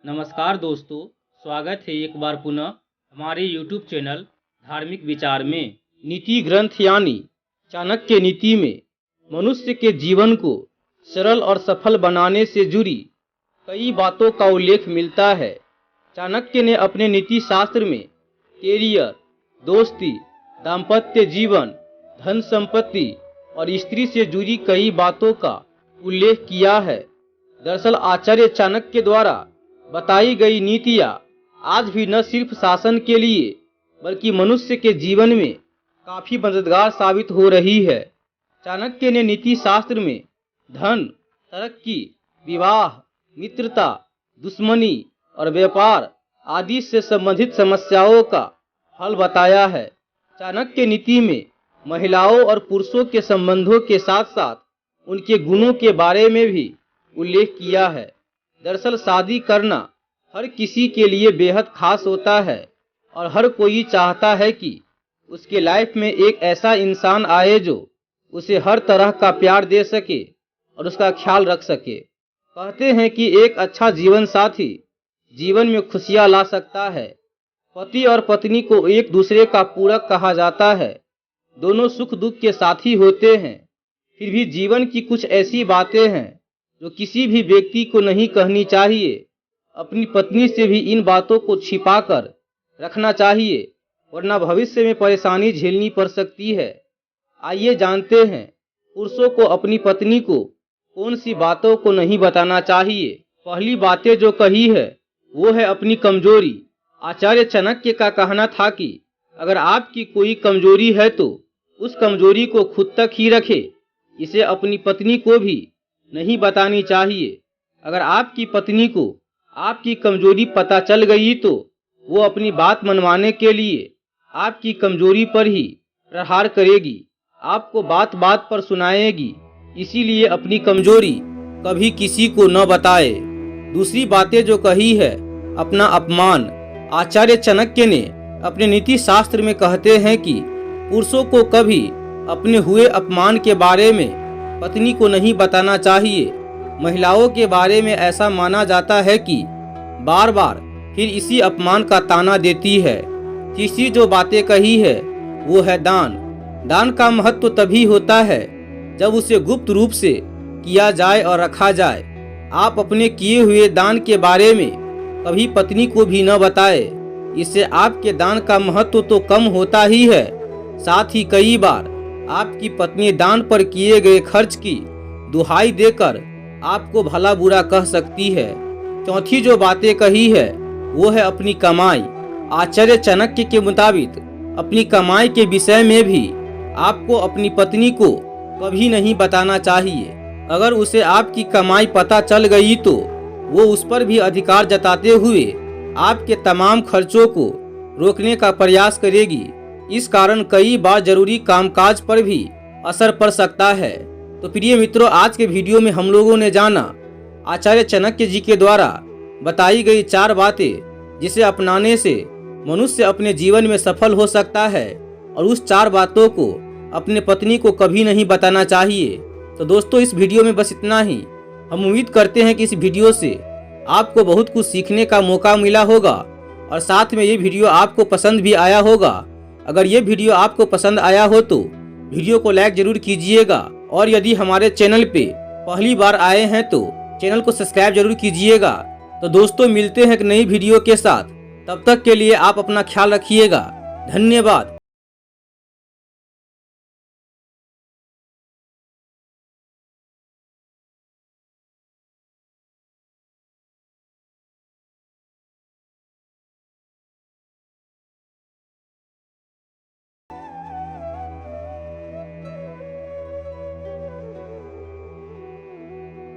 नमस्कार दोस्तों, स्वागत है एक बार पुनः हमारे YouTube चैनल धार्मिक विचार में। नीति ग्रंथ यानी चाणक्य नीति में मनुष्य के जीवन को सरल और सफल बनाने से जुड़ी कई बातों का उल्लेख मिलता है। चाणक्य ने अपने नीति शास्त्र में कैरियर, दोस्ती, दाम्पत्य जीवन, धन संपत्ति और स्त्री से जुड़ी कई बातों का उल्लेख किया है। दरअसल आचार्य चाणक्य द्वारा बताई गई नीतियाँ आज भी न सिर्फ शासन के लिए बल्कि मनुष्य के जीवन में काफी मददगार साबित हो रही है। चाणक्य ने नीति शास्त्र में धन, तरक्की, विवाह, मित्रता, दुश्मनी और व्यापार आदि से संबंधित समस्याओं का हल बताया है। चाणक्य नीति में महिलाओं और पुरुषों के संबंधों के साथ साथ उनके गुणों के बारे में भी उल्लेख किया है। दरअसल शादी करना हर किसी के लिए बेहद खास होता है और हर कोई चाहता है कि उसके लाइफ में एक ऐसा इंसान आए जो उसे हर तरह का प्यार दे सके और उसका ख्याल रख सके। कहते हैं कि एक अच्छा जीवन साथी जीवन में खुशियां ला सकता है। पति और पत्नी को एक दूसरे का पूरक कहा जाता है। दोनों सुख दुख के साथी होते हैं। फिर भी जीवन की कुछ ऐसी बातें हैं जो किसी भी व्यक्ति को नहीं कहनी चाहिए। अपनी पत्नी से भी इन बातों को छिपाकर रखना चाहिए, वरना भविष्य में परेशानी झेलनी पड़ सकती है। आइए जानते हैं पुरुषों को अपनी पत्नी को कौन सी बातों को नहीं बताना चाहिए। पहली बातें जो कही है वो है अपनी कमजोरी। आचार्य चाणक्य का कहना था कि अगर आपकी कोई कमजोरी है तो उस कमजोरी को खुद तक ही रखे, इसे अपनी पत्नी को भी नहीं बतानी चाहिए। अगर आपकी पत्नी को आपकी कमजोरी पता चल गई तो वो अपनी बात मनवाने के लिए आपकी कमजोरी पर ही प्रहार करेगी, आपको बात बात पर सुनाएगी। इसीलिए अपनी कमजोरी कभी किसी को न बताए। दूसरी बातें जो कही है अपना अपमान। आचार्य चाणक्य ने अपने नीति शास्त्र में कहते हैं कि पुरुषों को कभी अपने हुए अपमान के बारे में पत्नी को नहीं बताना चाहिए। महिलाओं के बारे में ऐसा माना जाता है कि बार बार फिर इसी अपमान का ताना देती है। तीसरी जो बातें कही है वो है दान। दान का महत्व तभी होता है जब उसे गुप्त रूप से किया जाए और रखा जाए। आप अपने किए हुए दान के बारे में कभी पत्नी को भी न बताए, इससे आपके दान का महत्व तो कम होता ही है, साथ ही कई बार आपकी पत्नी दान पर किए गए खर्च की दुहाई देकर आपको भला बुरा कह सकती है। चौथी जो बातें कही है वो है अपनी कमाई। आचार्य चाणक्य के मुताबिक अपनी कमाई के विषय में भी आपको अपनी पत्नी को कभी नहीं बताना चाहिए। अगर उसे आपकी कमाई पता चल गई तो वो उस पर भी अधिकार जताते हुए आपके तमाम खर्चों को रोकने का प्रयास करेगी। इस कारण कई बार जरूरी कामकाज पर भी असर पड़ सकता है। तो प्रिय मित्रों, आज के वीडियो में हम लोगों ने जाना आचार्य चाणक्य जी के द्वारा बताई गई 4 बातें जिसे अपनाने से मनुष्य अपने जीवन में सफल हो सकता है और उस 4 बातों को अपने पत्नी को कभी नहीं बताना चाहिए। तो दोस्तों, इस वीडियो में बस इतना ही। हम उम्मीद करते हैं कि इस वीडियो से आपको बहुत कुछ सीखने का मौका मिला होगा और साथ में ये वीडियो आपको पसंद भी आया होगा। अगर ये वीडियो आपको पसंद आया हो तो वीडियो को लाइक जरूर कीजिएगा और यदि हमारे चैनल पे पहली बार आए हैं तो चैनल को सब्सक्राइब जरूर कीजिएगा। तो दोस्तों, मिलते हैं एक नई वीडियो के साथ। तब तक के लिए आप अपना ख्याल रखिएगा। धन्यवाद।